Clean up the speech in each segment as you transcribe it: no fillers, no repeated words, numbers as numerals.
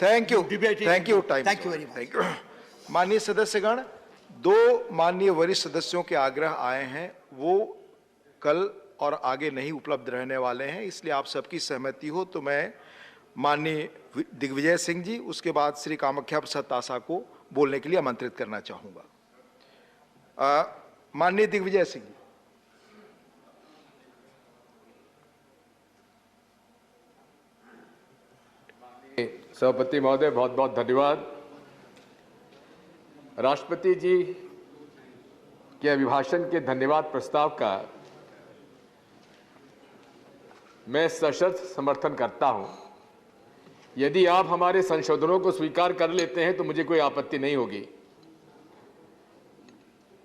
Thank you time. Thank you very much. Thank you. माननीय सदस्यगण, दो माननीय वरिष्ठ सदस्यों के आग्रह आए हैं, वो कल और आगे नहीं उपलब्ध रहने वाले हैं, इसलिए आप सबकी सहमति हो तो मैं माननीय दिग्विजय सिंह जी, उसके बाद श्री कामाख्या प्रसाद तासा को बोलने के लिए आमंत्रित करना चाहूंगा। माननीय दिग्विजय सिंह जी। सभापति महोदय, बहुत बहुत धन्यवाद। राष्ट्रपति जी के अभिभाषण के धन्यवाद प्रस्ताव का मैं सशर्त समर्थन करता हूं। यदि आप हमारे संशोधनों को स्वीकार कर लेते हैं तो मुझे कोई आपत्ति नहीं होगी,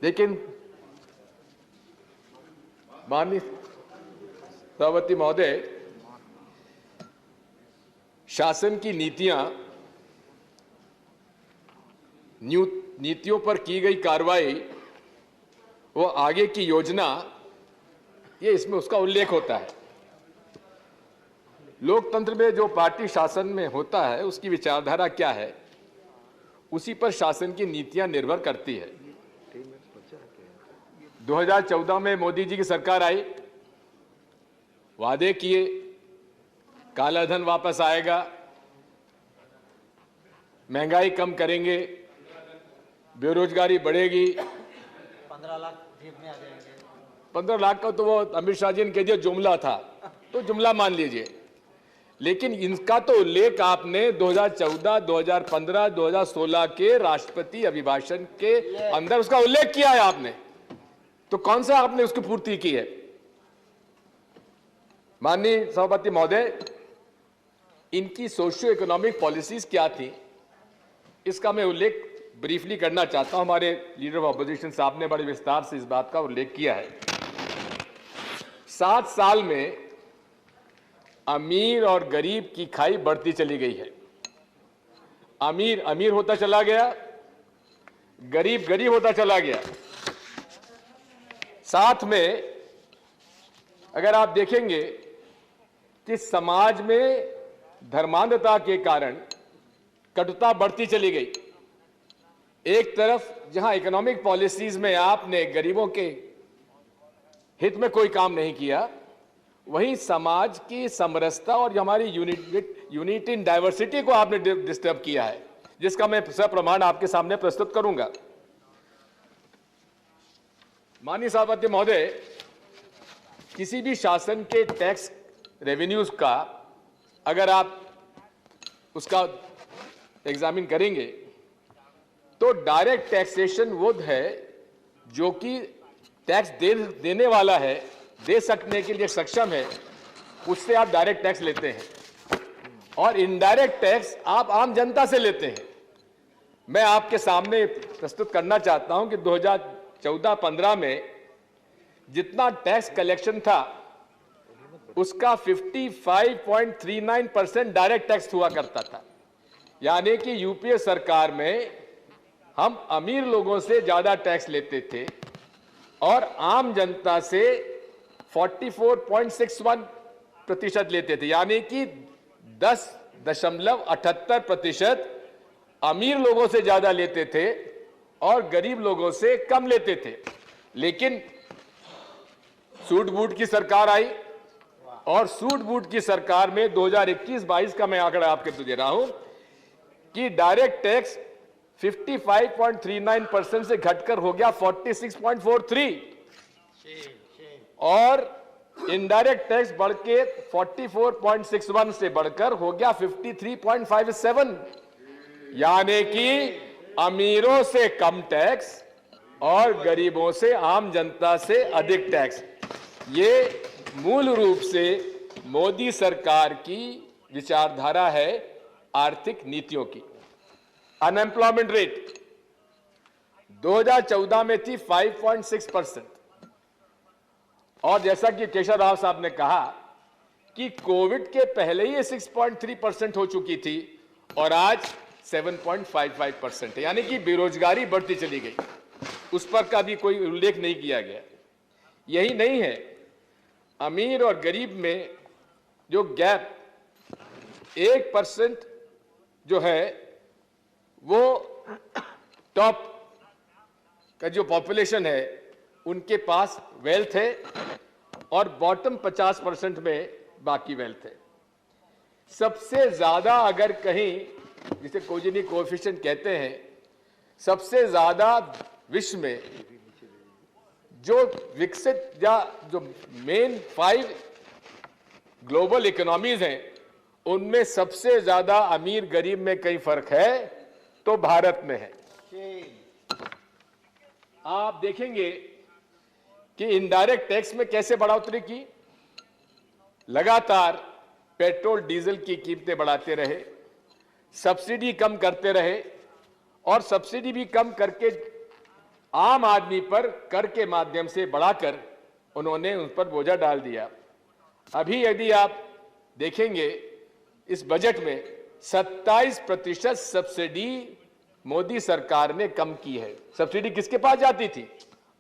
लेकिन माननीय सभापति महोदय, शासन की नीतियों पर की गई कार्रवाई, वो आगे की योजना, ये इसमें उसका उल्लेख होता है। लोकतंत्र में जो पार्टी शासन में होता है उसकी विचारधारा क्या है, उसी पर शासन की नीतियां निर्भर करती है। 2014 में मोदी जी की सरकार आई, वादे किए काला धन वापस आएगा, महंगाई कम करेंगे, बेरोजगारी बढ़ेगी, 15 लाख जेब में आ जाएंगे। 15 लाख का तो वो अमित शाह जी ने कह दिया जुमला था, तो जुमला मान लीजिए, लेकिन इनका तो उल्लेख आपने 2014, 2015, 2016 के राष्ट्रपति अभिभाषण के अंदर उसका उल्लेख किया है आपने, तो कौन सा आपने उसकी पूर्ति की है? माननीय सभापति महोदय, इनकी सोशियो इकोनॉमिक पॉलिसीज क्या थी, इसका मैं उल्लेख ब्रीफली करना चाहता हूं। हमारे लीडर ऑफ अपोजिशन साहब ने बड़े विस्तार से इस बात का उल्लेख किया है। 7 साल में अमीर और गरीब की खाई बढ़ती चली गई है। अमीर अमीर होता चला गया, गरीब गरीब होता चला गया। साथ में अगर आप देखेंगे कि समाज में धर्मांधता के कारण कटुता बढ़ती चली गई। एक तरफ जहां इकोनॉमिक पॉलिसीज में आपने गरीबों के हित में कोई काम नहीं किया, वहीं समाज की समरसता और हमारी यूनिटी इन डाइवर्सिटी को आपने डिस्टर्ब किया है, जिसका मैं सप्रमाण आपके सामने प्रस्तुत करूंगा। माननीय सभापति महोदय, किसी भी शासन के टैक्स रेवेन्यूज का अगर आप उसका एग्जामिन करेंगे तो डायरेक्ट टैक्सेशन वो है जो कि टैक्स देने वाला है, दे सकने के लिए सक्षम है, उससे आप डायरेक्ट टैक्स लेते हैं, और इनडायरेक्ट टैक्स आप आम जनता से लेते हैं। मैं आपके सामने प्रस्तुत करना चाहता हूं कि 2014-15 में जितना टैक्स कलेक्शन था उसका 55.39% डायरेक्ट टैक्स हुआ करता था। यानी कि यूपीए सरकार में हम अमीर लोगों से ज्यादा टैक्स लेते थे और आम जनता से 44.61% लेते थे। यानी कि 10.78% अमीर लोगों से ज्यादा लेते थे और गरीब लोगों से कम लेते थे। लेकिन सूट बूट की सरकार आई और सूट बूट की सरकार में 2021-22 का मैं आंकड़ा आपके दे रहा हूं कि डायरेक्ट टैक्स 55.39% से घटकर हो गया 46.43 और इनडायरेक्ट टैक्स बढ़ के 44.61 से बढ़कर हो गया 53.57। यानी कि अमीरों से कम टैक्स और गरीबों से, आम जनता से अधिक टैक्स। ये मूल रूप से मोदी सरकार की विचारधारा है आर्थिक नीतियों की। अनएम्प्लॉयमेंट रेट 2014 में थी 5.6% और जैसा कि केशव राव साहब ने कहा कि कोविड के पहले ही 6.3% हो चुकी थी और आज 7.55% है। यानी कि बेरोजगारी बढ़ती चली गई, उस पर का भी कोई उल्लेख नहीं किया गया। यही नहीं है, अमीर और गरीब में जो गैप 1% जो है वो टॉप का जो पॉपुलेशन है उनके पास वेल्थ है और बॉटम 50% में बाकी वेल्थ है। सबसे ज्यादा अगर कहीं, जिसे कोजिनी कोएफिशिएंट कहते हैं, सबसे ज्यादा विश्व में जो विकसित या जो मेन 5 ग्लोबल इकोनॉमीज हैं उनमें सबसे ज्यादा अमीर गरीब में कई फर्क है तो भारत में है। आप देखेंगे कि इनडायरेक्ट टैक्स में कैसे बढ़ोतरी की, लगातार पेट्रोल डीजल की कीमतें बढ़ाते रहे, सब्सिडी कम करते रहे और सब्सिडी भी कम करके आम आदमी पर कर के माध्यम से बढ़ाकर उन्होंने उन पर बोझा डाल दिया। अभी यदि आप देखेंगे इस बजट में 27% सब्सिडी मोदी सरकार ने कम की है। सब्सिडी किसके पास जाती थी?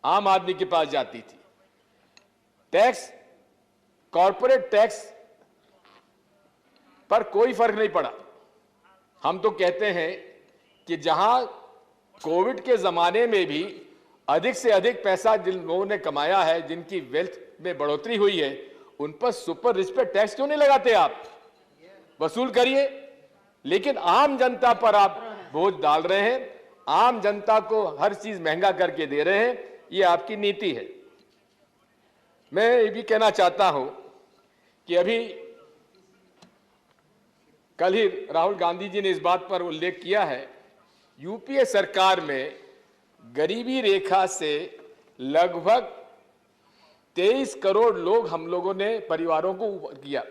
आम आदमी के पास जाती थी। टैक्स, कॉर्पोरेट टैक्स पर कोई फर्क नहीं पड़ा। हम तो कहते हैं कि जहां कोविड के जमाने में भी अधिक से अधिक पैसा जिन लोगों ने कमाया है, जिनकी वेल्थ में बढ़ोतरी हुई है, उन पर सुपर रिच पे टैक्स क्यों नहीं लगाते? आप वसूल करिए, लेकिन आम जनता पर आप बोझ डाल रहे हैं, आम जनता को हर चीज महंगा करके दे रहे हैं। ये आपकी नीति है। मैं ये भी कहना चाहता हूं कि अभी कल ही राहुल गांधी जी ने इस बात पर उल्लेख किया है, यूपीए सरकार में गरीबी रेखा से लगभग 23 करोड़ लोग हम लोगों ने परिवारों को किया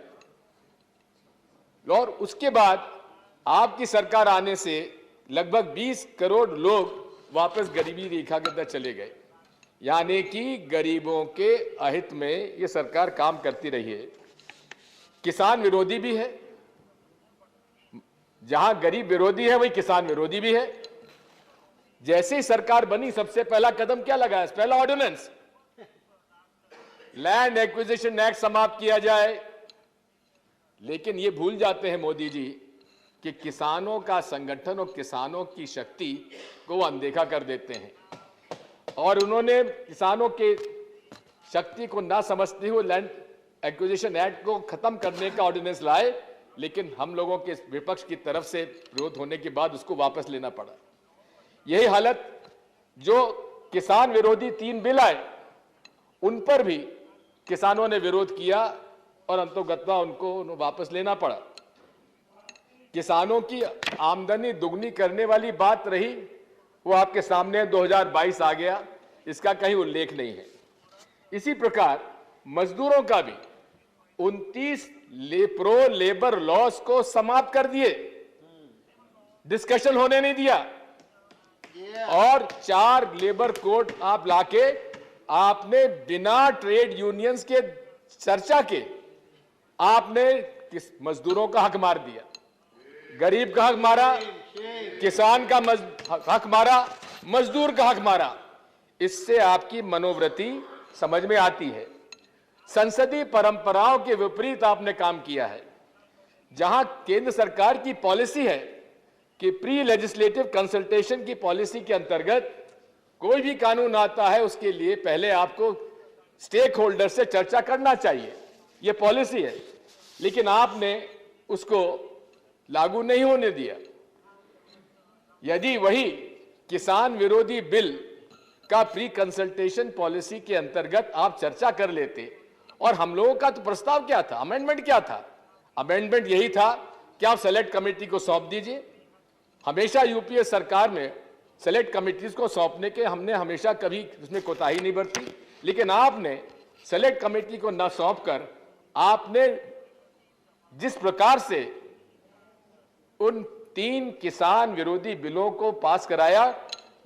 और उसके बाद आपकी सरकार आने से लगभग 20 करोड़ लोग वापस गरीबी रेखा के अंदर चले गए। यानी कि गरीबों के अहित में ये सरकार काम करती रही है। किसान विरोधी भी है, जहां गरीब विरोधी है वही किसान विरोधी भी है। जैसे ही सरकार बनी सबसे पहला कदम क्या लगाया? पहला ऑर्डिनेंस, लैंड एक्विजिशन एक्ट समाप्त किया जाए। लेकिन ये भूल जाते हैं मोदी जी कि किसानों का संगठन और किसानों की शक्ति को अनदेखा कर देते हैं और उन्होंने किसानों के शक्ति को ना समझते हुए लैंड एक्विजिशन एक्ट को खत्म करने का ऑर्डिनेंस लाए, लेकिन हम लोगों के विपक्ष की तरफ से विरोध होने के बाद उसको वापस लेना पड़ा। यही हालत जो किसान विरोधी 3 बिल आए उन पर भी किसानों ने विरोध किया और अंतोगत्वा उनको वापस लेना पड़ा। किसानों की आमदनी दुगनी करने वाली बात रही, वो आपके सामने 2022 आ गया, इसका कहीं उल्लेख नहीं है। इसी प्रकार मजदूरों का भी 29 प्रो लेबर लॉस को समाप्त कर दिए, डिस्कशन होने नहीं दिया और 4 लेबर कोड आप लाके आपने बिना ट्रेड यूनियंस के चर्चा के आपने मजदूरों का हक मार दिया, गरीब का हक मारा, किसान का हक मारा, मजदूर का हक मारा। इससे आपकी मनोवृत्ति समझ में आती है। संसदीय परंपराओं के विपरीत आपने काम किया है। जहां केंद्र सरकार की पॉलिसी है कि प्री लेजिस्लेटिव कंसल्टेशन की पॉलिसी के अंतर्गत कोई भी कानून आता है उसके लिए पहले आपको स्टेक होल्डर से चर्चा करना चाहिए, यह पॉलिसी है, लेकिन आपने उसको लागू नहीं होने दिया। यदि वही किसान विरोधी बिल का प्री कंसल्टेशन पॉलिसी के अंतर्गत आप चर्चा कर लेते, और हम लोगों का तो प्रस्ताव क्या था, अमेंडमेंट क्या था? अमेंडमेंट यही था कि आप सेलेक्ट कमेटी को सौंप दीजिए। हमेशा यूपीए सरकार में सेलेक्ट कमेटीज को सौंपने के हमने हमेशा कभी उसमें कोताही नहीं बरती, लेकिन आपने सेलेक्ट कमेटी को न सौंपकर आपने जिस प्रकार से उन 3 किसान विरोधी बिलों को पास कराया,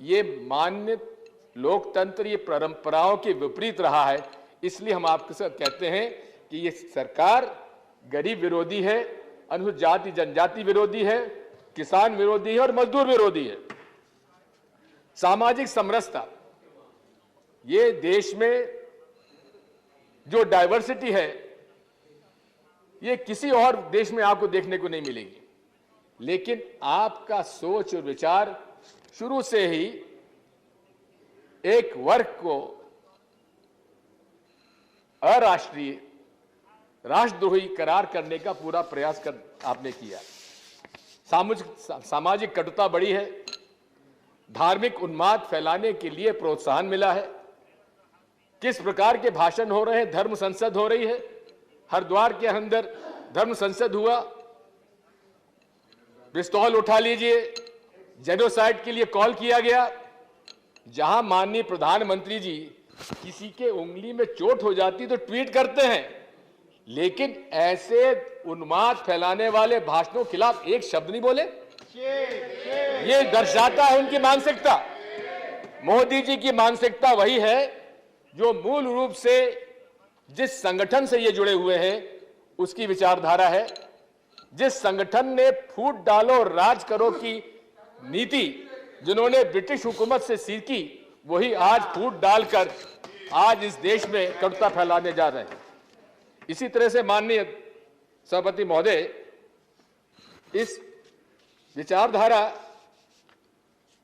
ये मान्य लोकतंत्र, ये परंपराओं के विपरीत रहा है। इसलिए हम आपके साथ कहते हैं कि ये सरकार गरीब विरोधी है, अनुसूचित जाति जनजाति विरोधी है, किसान विरोधी है और मजदूर विरोधी है। सामाजिक समरसता, ये देश में जो डाइवर्सिटी है, ये किसी और देश में आपको देखने को नहीं मिलेगी। लेकिन आपका सोच और विचार शुरू से ही एक वर्ग को अराष्ट्रीय, राष्ट्रद्रोही करार करने का पूरा प्रयास आपने किया। सामाजिक कटुता बढ़ी है, धार्मिक उन्माद फैलाने के लिए प्रोत्साहन मिला है। किस प्रकार के भाषण हो रहे हैं, धर्म संसद हो रही है, हरिद्वार के अंदर धर्म संसद हुआ, पिस्तौल उठा लीजिए, जेनोसाइड के लिए कॉल किया गया। जहां माननीय प्रधानमंत्री जी किसी के उंगली में चोट हो जाती तो ट्वीट करते हैं, लेकिन ऐसे उन्माद फैलाने वाले भाषणों के खिलाफ एक शब्द नहीं बोले। ये दर्शाता है उनकी मानसिकता। मोदी जी की मानसिकता वही है जो मूल रूप से जिस संगठन से ये जुड़े हुए हैं उसकी विचारधारा है। जिस संगठन ने फूट डालो राज करो की नीति जिन्होंने ब्रिटिश हुकूमत से सीखी, वही आज फूट डालकर आज इस देश में कटुता फैलाने जा रहे हैं। इसी तरह से माननीय सभापति महोदय, इस विचारधारा,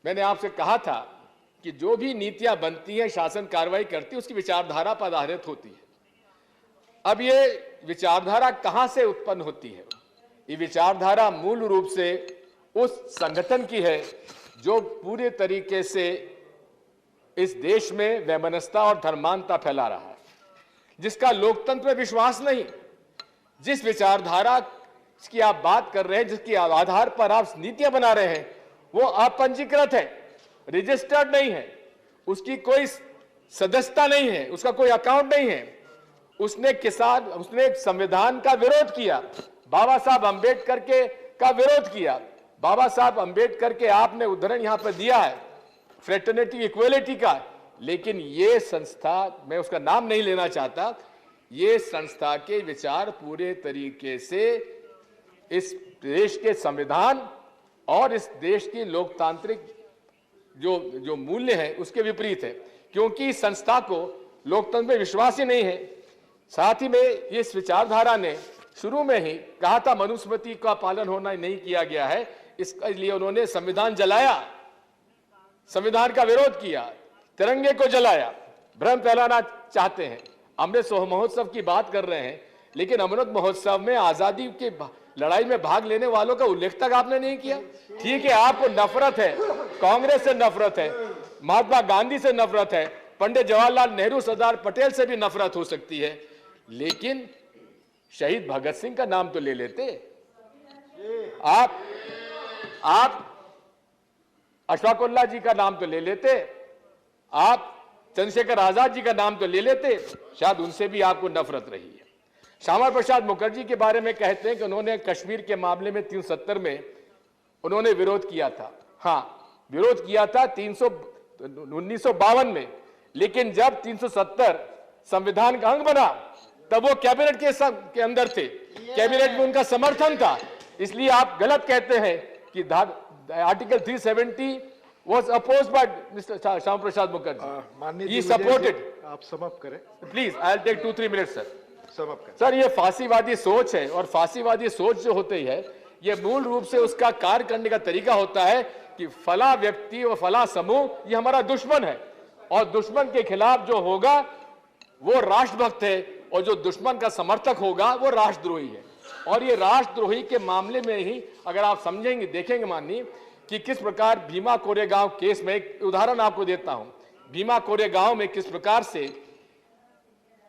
मैंने आपसे कहा था कि जो भी नीतियां बनती हैं, शासन कार्रवाई करती है, उसकी विचारधारा पर आधारित होती है। अब ये विचारधारा कहां से उत्पन्न होती है? ये विचारधारा मूल रूप से उस संगठन की है जो पूरे तरीके से इस देश में वैमनस्यता और धर्मांधता फैला रहा है, जिसका लोकतंत्र में विश्वास नहीं। जिस विचारधारा की आप बात कर रहे हैं, जिसके आधार पर आप नीतियां बना रहे हैं, वो अपंजीकृत है, रजिस्टर्ड नहीं है, उसकी कोई सदस्यता नहीं है, उसका कोई अकाउंट नहीं है। उसने संविधान का विरोध किया, बाबा साहब अंबेडकर का विरोध किया। बाबा साहब अंबेडकर के आपने उदाहरण यहां पर दिया है फ्रेटर्निटी इक्वलिटी का, लेकिन ये संस्था, मैं उसका नाम नहीं लेना चाहता, ये संस्था के विचार पूरे तरीके से इस देश के संविधान और इस देश की लोकतांत्रिक जो मूल्य है उसके विपरीत है, क्योंकि इस संस्था को लोकतंत्र में विश्वास ही नहीं है। साथ ही में इस विचारधारा ने शुरू में ही कहा था मनुस्मृति का पालन होना नहीं किया गया है, इसके लिए उन्होंने संविधान जलाया, संविधान का विरोध किया, तिरंगे को जलाया, भ्रम फैलाना चाहते हैं। अमृत महोत्सव की बात कर रहे हैं, लेकिन अमृत महोत्सव में आजादी की लड़ाई में भाग लेने वालों का उल्लेख तक आपने नहीं किया। ठीक है, आपको नफरत है, कांग्रेस से नफरत है, महात्मा गांधी से नफरत है, पंडित जवाहरलाल नेहरू, सरदार पटेल से भी नफरत हो सकती है, लेकिन शहीद भगत सिंह का नाम तो ले लेते। आप अशफाकुल्लाह जी का नाम तो ले लेते, आप चंद्रशेखर आजाद जी का नाम तो ले लेते, शायद उनसे भी आपको नफरत रही है। श्यामा प्रसाद मुखर्जी के बारे में कहते हैं कि उन्होंने कश्मीर के मामले में 370 में उन्होंने विरोध किया था। हाँ, विरोध किया था 1952 में, लेकिन जब 370 संविधान का अंग बना तब वो कैबिनेट के अंदर थे, कैबिनेट में उनका समर्थन था। इसलिए आप गलत कहते हैं कि article 370 was opposed by Mr. Shyam Prasad Mukherjee. He supported. आप समाप्त करें Please, I'll take 2-3 minutes, sir. समाप्त करें। सर, ये फांसीवादी सोच है, और फांसीवादी सोच जो होती है, ये मूल रूप से उसका कार्य करने का तरीका होता है कि फला व्यक्ति और फला समूह ये हमारा दुश्मन है, और दुश्मन के खिलाफ जो होगा वो राष्ट्रभक्त है, और जो दुश्मन का समर्थक होगा वो राष्ट्रद्रोही है। और ये राष्ट्रद्रोही के मामले में ही अगर आप समझेंगे, देखेंगे माननीय, कि किस प्रकार भीमा कोरेगांव केस में, एक उदाहरण आपको देता हूं, भीमा कोरेगांव में किस प्रकार से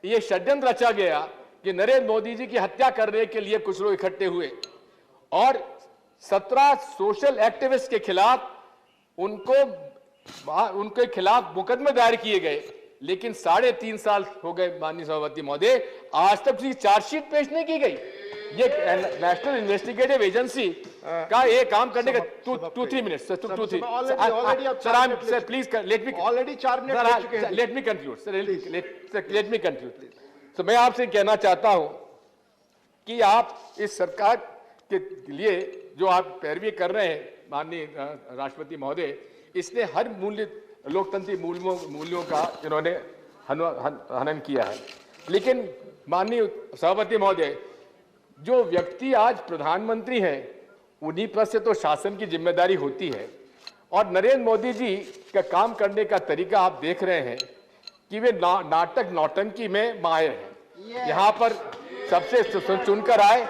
यह षड्यंत्र रचा गया कि नरेंद्र मोदी जी की हत्या करने के लिए कुछ लोग इकट्ठे हुए, और 17 सोशल एक्टिविस्ट के खिलाफ उनके खिलाफ मुकदमे दायर किए गए, लेकिन 3.5 साल हो गए माननीय सभापति महोदय, आज तक उसकी चार्जशीट पेश नहीं की गई। ये नेशनल इन्वेस्टिगेटिव एजेंसी का ये काम करने का 2-3 minute sir, 2-3 sir, please let me already 4 minute हो चुके हैं। Let me conclude sir, let me conclude. तो मैं आपसे कहना चाहता हूं कि आप इस सरकार के लिए जो आप पैरवी कर रहे हैं माननीय राष्ट्रपति महोदय, इसने हर मूल्य लोकतंत्री मूल्यों का इन्होंने हनन किया है। लेकिन माननीय सभापति महोदय, जो व्यक्ति आज प्रधानमंत्री हैं उन्हीं पर से तो शासन की जिम्मेदारी होती है। और नरेंद्र मोदी जी का काम करने का तरीका आप देख रहे हैं कि वे नाटक नौटंकी में माहिर हैं। यहाँ पर सबसे चुनकर आए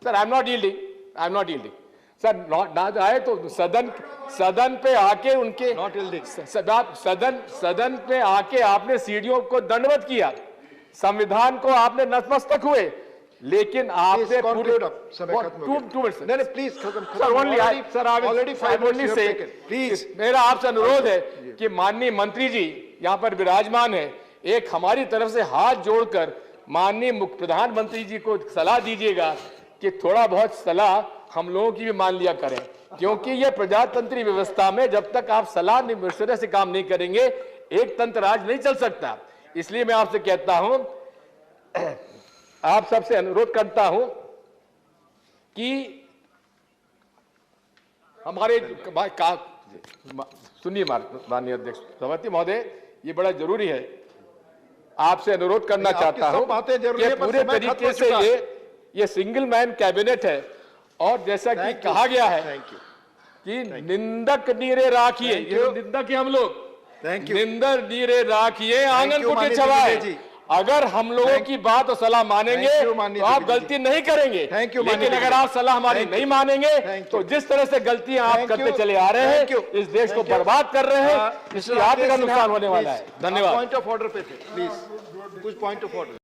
sir, I am not yielding sir, ना आए तो सदन पे आके उनके सदन पे आके आपने सीढ़ियों को दंडवत किया, संविधान को आपने नतमस्तक हुए, लेकिन आपने पूरे प्लीज मेरा आपसे अनुरोध है कि माननीय मंत्री जी यहाँ पर विराजमान है, एक हमारी तरफ से हाथ जोड़कर माननीय प्रधानमंत्री जी को सलाह दीजिएगा कि थोड़ा बहुत सलाह हम लोगों की भी मान लिया करें, क्योंकि ये प्रजातंत्री व्यवस्था में जब तक आप सलाह मशवरे से काम नहीं करेंगे एक तंत्र राज नहीं चल सकता। इसलिए मैं आपसे कहता हूं, आप सबसे अनुरोध करता हूं कि हमारे सुनिए माननीय अध्यक्ष सभापति महोदय, ये बड़ा जरूरी है, आपसे अनुरोध करना चाहता हूं कि पूरे तरीके से ये सिंगल मैन कैबिनेट है और जैसा कि कहा गया है कि निंदक नीरे राखिए, ये निंदक ही हम लोग, निंदक नीरे राखिए आंगन को छवाए। अगर हम लोगों की बात और सलाह मानेंगे तो आप गलती नहीं करेंगे, लेकिन अगर आप सलाह हमारी नहीं मानेंगे तो जिस तरह से गलतियां आप करते चले आ रहे हैं, इस देश को बर्बाद कर रहे हैं, इसलिए आपका नुकसान होने वाला है। धन्यवाद। पॉइंट ऑफ ऑर्डर पे थे, प्लीज कुछ पॉइंट ऑफ ऑर्डर।